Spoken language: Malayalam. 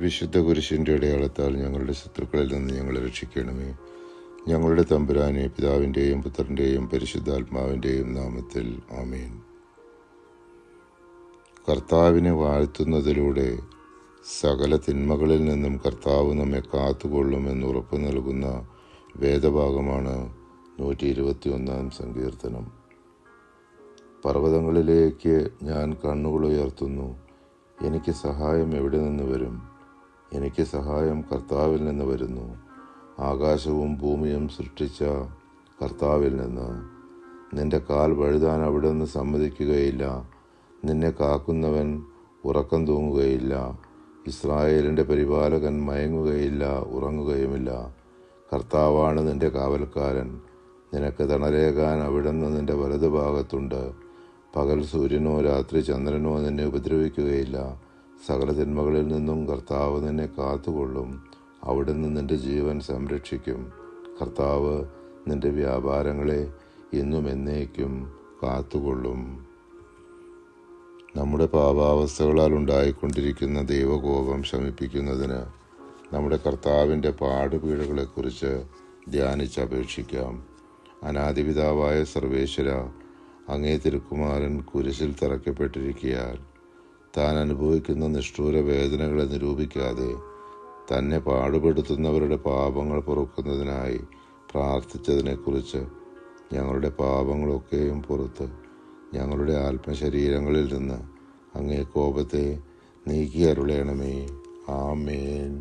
വിശുദ്ധ കുരിശിൻ്റെ അടയാളത്താൽ ഞങ്ങളുടെ ശത്രുക്കളിൽ നിന്ന് ഞങ്ങളെ രക്ഷിക്കണമേ. ഞങ്ങളുടെ തമ്പുരാനെ, പിതാവിൻ്റെയും പുത്രൻ്റെയും പരിശുദ്ധാത്മാവിൻ്റെയും നാമത്തിൽ ആമേൻ. കർത്താവിനെ വാഴ്ത്തുന്നതിലൂടെ സകല തിന്മകളിൽ നിന്നും കർത്താവ് നമ്മെ കാത്തുകൊള്ളുമെന്ന് ഉറപ്പ് നൽകുന്ന വേദഭാഗമാണ് 121-ാം സങ്കീർത്തനം. പർവ്വതങ്ങളിലേക്ക് ഞാൻ കണ്ണുകൾ ഉയർത്തുന്നു. എനിക്ക് സഹായം എവിടെ നിന്ന് വരും? എനിക്ക് സഹായം കർത്താവിൽ നിന്ന് വരുന്നു. ആകാശവും ഭൂമിയും സൃഷ്ടിച്ച കർത്താവിൽ നിന്ന്. നിന്റെ കാൽ വഴുതാൻ അവിടുന്ന് സമ്മതിക്കുകയില്ല. നിന്നെ കാക്കുന്നവൻ ഉറക്കം തൂങ്ങുകയില്ല. ഇസ്രായേലിൻ്റെ പരിപാലകൻ മയങ്ങുകയില്ല, ഉറങ്ങുകയുമില്ല. കർത്താവാണ് നിന്റെ കാവൽക്കാരൻ. നിനക്ക് തണലേകാൻ അവിടുന്ന് നിന്റെ വലതുഭാഗത്തുണ്ട്. പകൽ സൂര്യനോ രാത്രി ചന്ദ്രനോ നിന്നെ ഉപദ്രവിക്കുകയില്ല. സകല തിന്മകളിൽ നിന്നും കർത്താവ് നിന്നെ കാത്തുകൊള്ളും. അവിടുന്ന് നിന്റെ ജീവൻ സംരക്ഷിക്കും. കർത്താവ് നിന്റെ വ്യാപാരങ്ങളെ ഇന്നും എന്നേക്കും കാത്തുകൊള്ളും. നമ്മുടെ പാപാവസ്ഥകളാൽ ഉണ്ടായിക്കൊണ്ടിരിക്കുന്ന ദൈവകോപം ശമിപ്പിക്കുന്നതിന് നമ്മുടെ കർത്താവിൻ്റെ പാടുപീടുകളെക്കുറിച്ച് ധ്യാനിച്ചപേക്ഷിക്കാം. അനാദിപിതാവായ സർവേശ്വര, അങ്ങേ തിരുക്കുമാരൻ കുരിശിൽ തറയ്ക്കപ്പെട്ടിരിക്കയാൽ താൻ അനുഭവിക്കുന്ന നിഷ്ഠൂര വേദനകളെ നിരൂപിക്കാതെ തന്നെ പാടുപെടുത്തുന്നവരുടെ പാപങ്ങൾ പൊറുക്കുന്നതിനായി പ്രാർത്ഥിച്ചതിനെക്കുറിച്ച് ഞങ്ങളുടെ പാപങ്ങളൊക്കെയും പുറത്ത് ഞങ്ങളുടെ ആത്മശരീരങ്ങളിൽ നിന്ന് അങ്ങേ കോപത്തെ നീക്കി അരുളേണമേ. ആമേൻ.